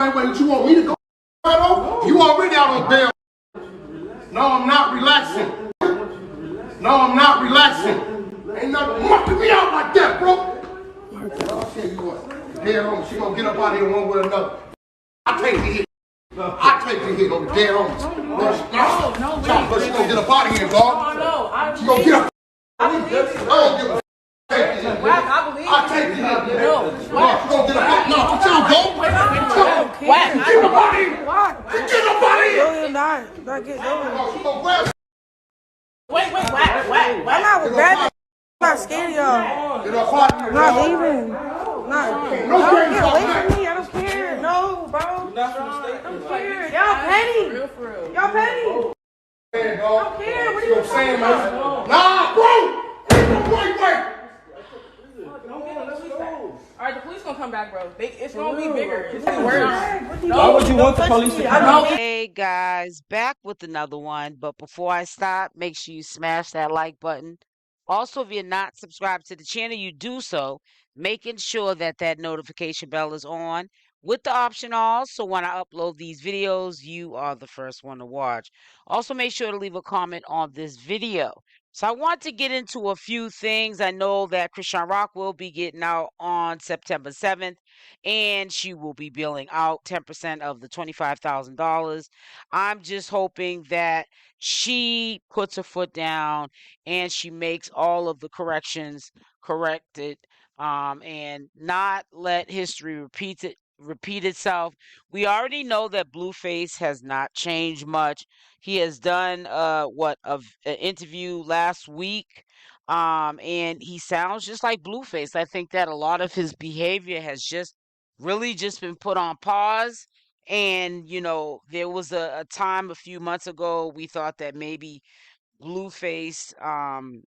Wait, you want me to go? You already out on bail. No, I'm not relaxing. No, I'm not relaxing. Ain't nothing mucking me out like that, bro. I'll tell you what. Dead on. She gonna get up out of here one way or another. I take the hit. I take the hit on the dead on. No, but she gonna get up out of here, dog. No, she gonna get up. I don't give a Wack, I believe I take the hit. No, she gonna get up. No, what y'all go? Wack, get up out of here. Get up out of here. No, you're not getting over. She gonna grab. Wait, Wack. I'm not with bad. I'm not scared of y'all. Get up out of here. Not leaving. No, get away from me. I don't care. No, bro. I don't care. Y'all petty. Y'all petty. I don't care. What are you saying, man? Nah, bro. Wait. All right, the police gonna come back, bro. It's gonna be bigger. It's gonna be worse. Why would you want the police to come? Hey guys, back with another one. But before I stop, make sure you smash that like button. Also, if you're not subscribed to the channel, you do so, making sure that that notification bell is on with the option all. So when I upload these videos, you are the first one to watch. Also, make sure to leave a comment on this video. So I want to get into a few things. I know that CashApp will be getting out on September 7th, and she will be billing out 10% of the $25,000. I'm just hoping that she puts her foot down and she makes all of the corrections corrected, and not let history repeat itself. We already know that Blueface has not changed much. He has done an interview last week, and he sounds just like Blueface. I think that a lot of his behavior has just really just been put on pause. And there was a time a few months ago we thought that maybe Blueface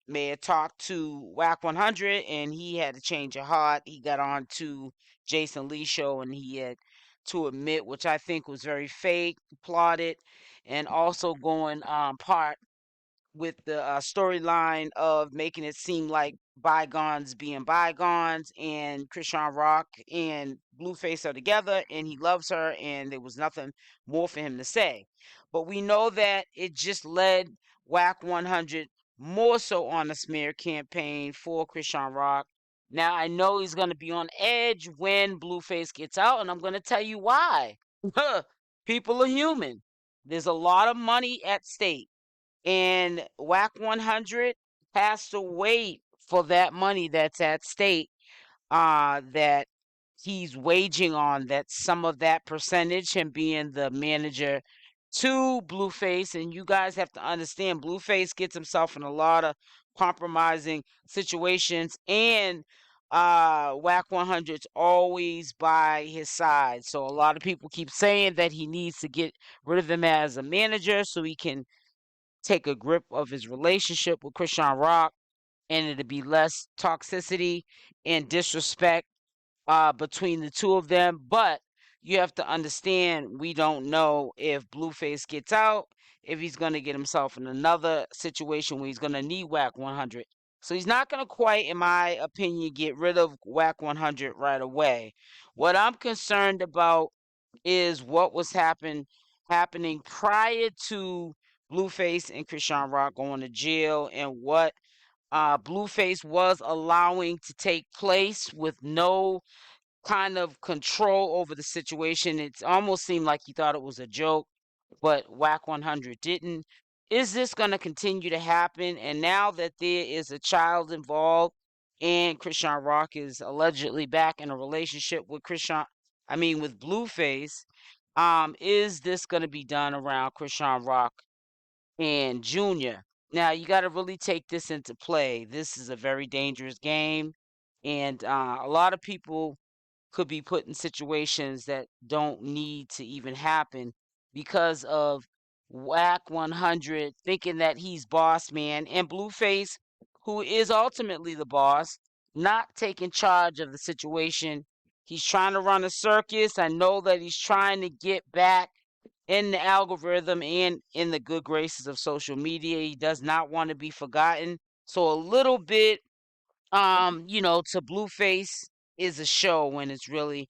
may have talked to Wack 100 and he had a change of heart. He got on to Jason Lee's show and he had to admit, which I think was very fake, plotted, and also going part with the storyline of making it seem like bygones being bygones, and CashApp and Blueface are together and he loves her and there was nothing more for him to say. But we know that it just led Wack 100 more so on a smear campaign for CashApp. Now I know he's going to be on edge when Blueface gets out, and I'm going to tell you why. People are human. There's a lot of money at stake. And Wack 100 has to wait for that money that's at stake, that he's waging on, that some of that percentage, him being the manager to Blueface. And you guys have to understand, Blueface gets himself in a lot of compromising situations, and Wack 100's always by his side. So a lot of people keep saying that he needs to get rid of him as a manager so he can take a grip of his relationship with CashApp, and it'll be less toxicity and disrespect between the two of them. But you have to understand, we don't know if Blueface gets out, if he's going to get himself in another situation where he's going to need Wack 100. So he's not going to quite, in my opinion, get rid of Wack 100 right away. What I'm concerned about is what was happening prior to Blueface and CashApp going to jail, and what Blueface was allowing to take place with no kind of control over the situation. It almost seemed like he thought it was a joke, but Wack 100 didn't. Is this going to continue to happen? And now that there is a child involved and CashApp is allegedly back in a relationship with with Blueface, is this going to be done around CashApp and Junior? Now, you got to really take this into play. This is a very dangerous game, and a lot of people could be put in situations that don't need to even happen because of Wack 100 thinking that he's boss man, and Blueface, who is ultimately the boss, not taking charge of the situation. He's trying to run a circus. I know that he's trying to get back in the algorithm and in the good graces of social media. He does not want to be forgotten. So a little bit, to Blueface is a show when it's really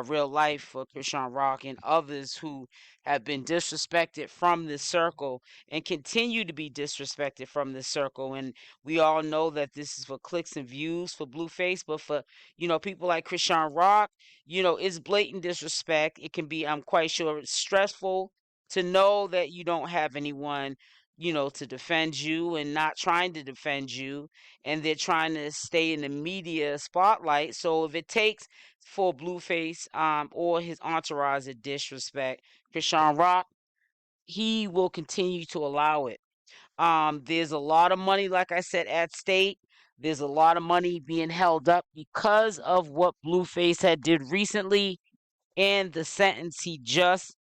real life for Chrisean Rock and others who have been disrespected from this circle and continue to be disrespected from this circle. And we all know that this is for clicks and views for Blueface, but for, people like Chrisean Rock, it's blatant disrespect. It can be, I'm quite sure, stressful to know that you don't have anyone, to defend you and not trying to defend you, and they're trying to stay in the media spotlight. So if it takes for Blueface or his entourage to disrespect Chrisean Rock, he will continue to allow it. There's a lot of money, like I said, at stake. There's a lot of money being held up because of what Blueface had did recently and the sentence he just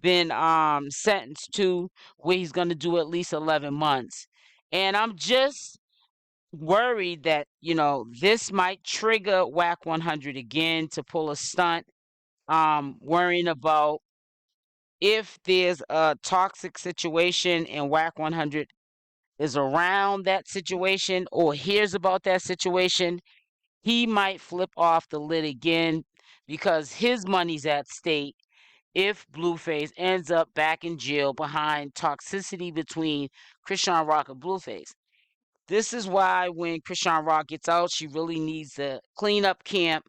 been sentenced to, where he's going to do at least 11 months. And I'm just worried that, this might trigger Wack 100 again to pull a stunt, worrying about if there's a toxic situation and Wack 100 is around that situation or hears about that situation, he might flip off the lid again because his money's at stake if Blueface ends up back in jail behind toxicity between Chrisean Rock and Blueface. This is why when Chrisean Rock gets out, she really needs to clean up camp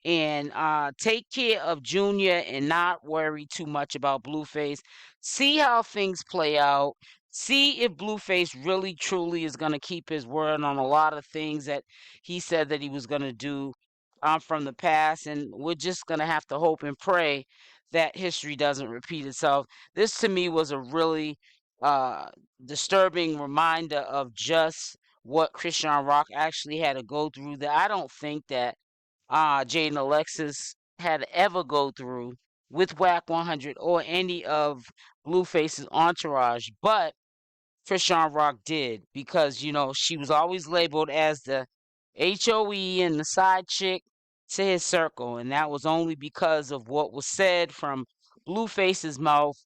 and take care of Junior and not worry too much about Blueface. See how things play out. See if Blueface really truly is going to keep his word on a lot of things that he said that he was going to do from the past. And we're just going to have to hope and pray that history doesn't repeat itself. This to me was a really disturbing reminder of just what Chrisean Rock actually had to go through that I don't think that Jaydain Alexis had to ever go through with Wack 100 or any of Blueface's entourage, but Chrisean Rock did because, she was always labeled as the HOE and the side chick to his circle, and that was only because of what was said from Blueface's mouth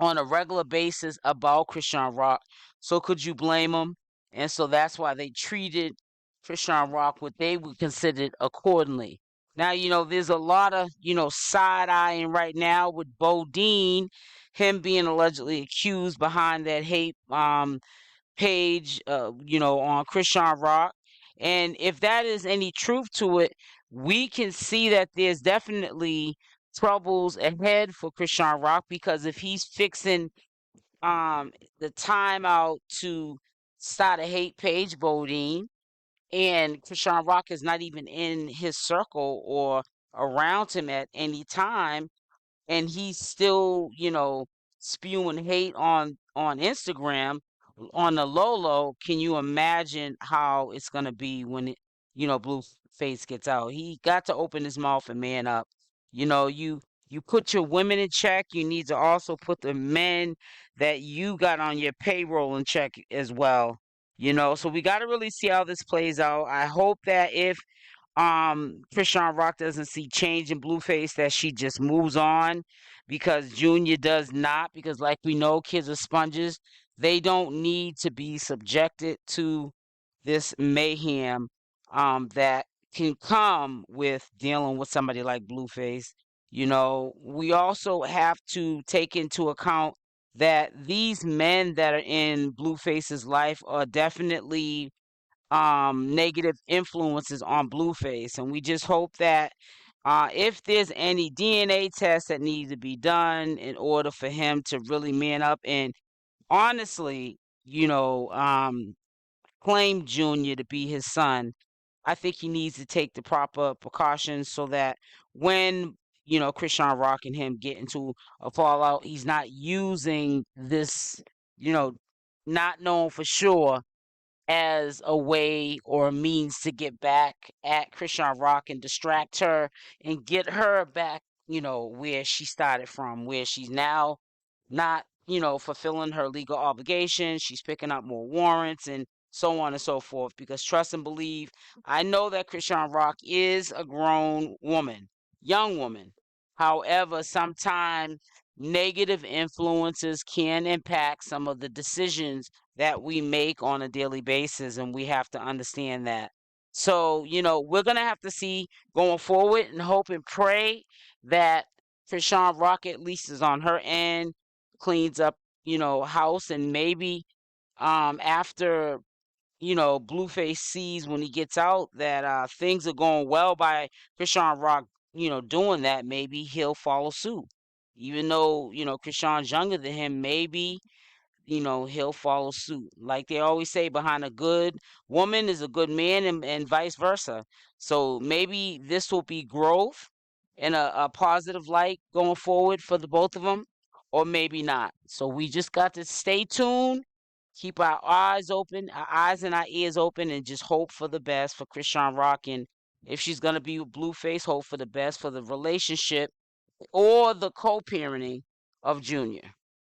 on a regular basis about Chrisean Rock. So could you blame them? And so that's why they treated Chrisean Rock what they would consider accordingly. Now, there's a lot of, side-eyeing right now with Bodine, him being allegedly accused behind that hate page, on Chrisean Rock. And if that is any truth to it, we can see that there's definitely troubles ahead for Chrisean Rock, because if he's fixing the time out to start a hate page, Bodine, and Chrisean Rock is not even in his circle or around him at any time, and he's still, spewing hate on Instagram on the low, can you imagine how it's gonna be when Blueface gets out? He got to open his mouth and man up. You put your women in check. You need to also put the men that you got on your payroll in check as well. So we got to really see how this plays out. I hope that if Chrisean Rock doesn't see change in Blueface, that she just moves on, because Junior does not, because like we know, kids are sponges. They don't need to be subjected to this mayhem that can come with dealing with somebody like Blueface. We also have to take into account that these men that are in Blueface's life are definitely negative influences on Blueface, and we just hope that if there's any DNA tests that need to be done in order for him to really man up and honestly, claim Junior to be his son, I think he needs to take the proper precautions so that when Chrisean Rock and him get into a fallout, he's not using this, not known for sure, as a way or a means to get back at Chrisean Rock and distract her and get her back, where she started from, where she's now not, fulfilling her legal obligations. She's picking up more warrants and so on and so forth. Because trust and believe, I know that Chrisean Rock is a grown woman, young woman. However, sometimes negative influences can impact some of the decisions that we make on a daily basis, and we have to understand that. So, we're going to have to see going forward and hope and pray that Chrisean Rock at least is on her end, cleans up, house, and maybe after, Blueface sees when he gets out that things are going well by Chrisean Rock, doing that, maybe he'll follow suit. Even though, Chrisean's younger than him, maybe he'll follow suit. Like they always say, behind a good woman is a good man, and vice versa. So maybe this will be growth and a positive light going forward for the both of them, or maybe not. So we just got to stay tuned, keep our eyes open, our eyes and our ears open, and just hope for the best for Chrisean Rock. And if she's going to be with Blueface, hope for the best for the relationship or the co-parenting of Junior.